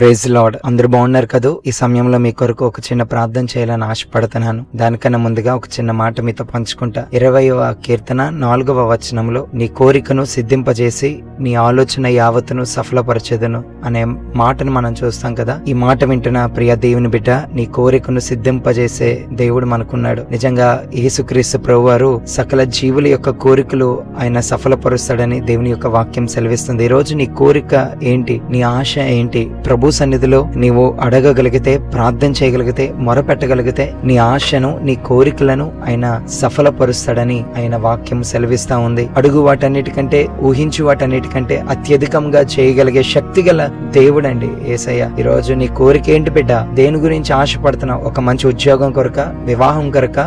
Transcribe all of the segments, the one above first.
Praise lord. అందరూ బాగున్నారు కదా? ఈ సమయంలో మీ కొరకు ఒక చిన్న ప్రార్థన చేయాలని ఆశపడుతున్నాను. దానికన్నా ముందుగా ఒక చిన్న మాట మీతో పంచుకుంటా. 20వ కీర్తన 4వ వచనంలో నీ కోరికను సిద్ధింపజేసి నీ ఆలోచన యావత్తును సఫలపరచెదను అనే మాటను మనం చూస్తాం కదా. ఈ మాట వింటున్న ప్రియ దేవుని బిడ్డ, నీ కోరికను సిద్ధింపజేసే దేవుడు మనకున్నాడు. నిజంగా యేసుక్రీస్తు ప్రభువారు సకల జీవుల యొక్క కోరికలు ఆయన సఫలపరుస్తాడని దేవుని యొక్క వాక్యం సెలవిస్తుంది. ఈ రోజు నీ కోరిక ఏంటి? నీ ఆశ ఏంటి? ప్రభు సన్నిధిలో నీవు అడగగలిగితే, ప్రార్థన చేయగలిగితే, మొరపెట్టగలిగితే నీ ఆశను, నీ కోరికలను ఆయన సఫలపరుస్తాడని ఆయన వాక్యం సెలవిస్తా ఉంది. అడుగు వాటన్నిటికంటే, ఊహించు వాటన్నిటికంటే అత్యధికంగా చేయగలిగే శక్తి గల దేవుడండి యేసయ్య. ఈ రోజు నీ కోరిక ఏంటి బిడ్డ? దేని గురించి ఆశపడుతున్నావు? ఒక మంచి ఉద్యోగం కొరక, వివాహం కొరక,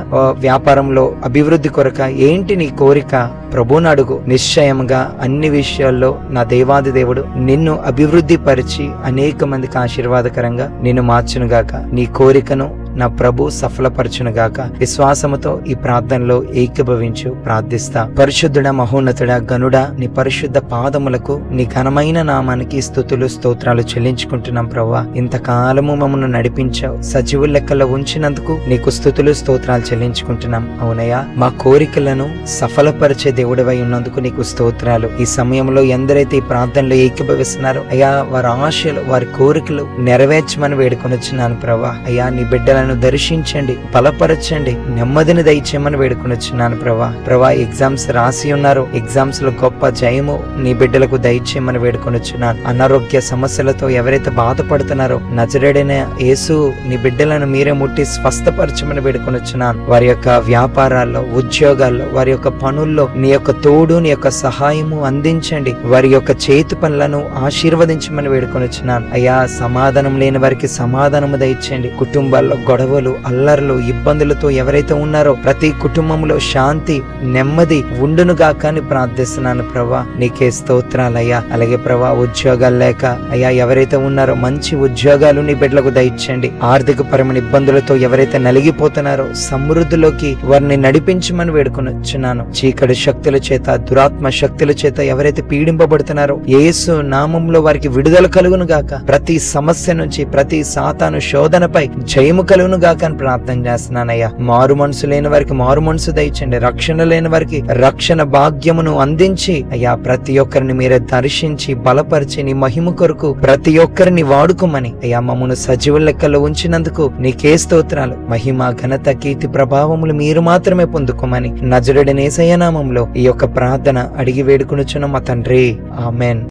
వ్యాపారంలో అభివృద్ధి కొరక? ఏంటి నీ కోరిక? ప్రభువుని అడుగు. నిశ్చయంగా అన్ని విషయాల్లో నా దేవాది దేవుడు నిన్ను అభివృద్ధి పరిచి అనేక మందికి ఆశీర్వాదకరంగా నిన్ను మార్చునుగాక. నీ కోరికను నా ప్రభు సఫలపరచునుగాక. విశ్వాసముతో ఈ ప్రార్థనలో ఏకీభవించు ప్రార్థిస్తా. పరిశుద్ధుడ, మహోన్నతుడ, గనుడ, నీ పరిశుద్ధ పాదములకు, నీ ఘనమైన నామానికి స్తుతులు స్తోత్రాలు చెల్లించుకుంటున్నాం ప్రభువా. ఇంతకాలము మమ్మల్ని నడిపించావు, సజీవుల లెక్కలో ఉంచినందుకు నీకు స్తుతులు స్తోత్రాలు చెల్లించుకుంటున్నాం. అవునయ్యా, మా కోరికలను సఫలపరిచే దేవుడివై ఉన్నందుకు నీకు స్తోత్రాలు. ఈ సమయంలో ఎందరైతే ఈ ప్రార్థనలో ఏకీభవిస్తున్నారో అయ్యా, వారి ఆశలు, వారి కోరికలు నెరవేర్చమని వేడుకొనొచ్చున్నాను ప్రభా. అయ్యా, నీ బిడ్డలను దర్శించండి, బలపరచండి, నెమ్మదిని దయచేయమని వేడుకొనొచ్చున్నాను ప్రభా. ఎగ్జామ్స్ రాసి ఉన్నారు, ఎగ్జామ్స్ లో గొప్ప జయము నీ బిడ్డలకు దయచేయమని వేడుకొనొచ్చున్నాను. అనారోగ్య సమస్యలతో ఎవరైతే బాధపడుతున్నారో నజరేడైన యేసు నీ బిడ్డలను మీరే ముట్టి స్వస్థపరచమని వేడుకొనొచ్చున్నాను. వారి యొక్క వ్యాపారాల్లో, ఉద్యోగాల్లో, వారి యొక్క పనుల్లో నీ యొక్క తోడు, నీ యొక్క సహాయము అందించండి. వారి యొక్క చేతి పనులను ఆశీర్వదించమని వేడుకొనొచ్చున్నాను. అయ్యా, సమాధానం లేని వారికి సమాధానము దయచేయండి. కుటుంబాల్లో గొడవలు, అల్లర్లు, ఇబ్బందులతో ఎవరైతే ఉన్నారో ప్రతి కుటుంబంలో శాంతి, నెమ్మది ఉండునుగా కానీ ప్రార్థిస్తున్నాను ప్రభా. నీకే స్తోత్రాలయ్యా. అలాగే ప్రభా, ఉద్యోగాలు లేక అయ్యా ఎవరైతే ఉన్నారో మంచి ఉద్యోగాలు నీ బిడ్డలకు దయచేయండి. ఆర్థిక పరమైన ఇబ్బందులతో ఎవరైతే నలిగిపోతున్నారో సమృద్ధిలోకి వారిని నడిపించమని వేడుకొనొచ్చున్నాను. చీకటి శక్తుల చేత, దురాత్మ శక్తుల చేత ఎవరైతే పీడింపబడుతున్నారో యేసు నామంలో వారికి విడుదల కలుగును గాక. ప్రతి సమస్య నుంచి, ప్రతి సాతాను శోధనపై జయము కలుగును గాక అని ప్రార్థన చేస్తున్నానయ్యా. మారు మనసు లేని వారికి మారు మనసు దయచండి. రక్షణ లేని వారికి రక్షణ భాగ్యమును అందించి అయ్యా, ప్రతి ఒక్కరిని మీరే దర్శించి బలపరిచి నీ మహిమ కొరకు ప్రతి ఒక్కరిని వాడుకోమని అయ్యా, మమ్మను సజీవుల లెక్కలో ఉంచినందుకు నీకే స్తోత్రాలు. మహిమ, ఘనత, కీర్తి, ప్రభావములు మీరు మాత్రమే పొందుకోమని నజరేయుడైన యేసయ్య నామములో ఈ యొక్క ప్రార్థన అడిగి వేడుకొనుచున్నాం మా తండ్రి. ఆమేన్.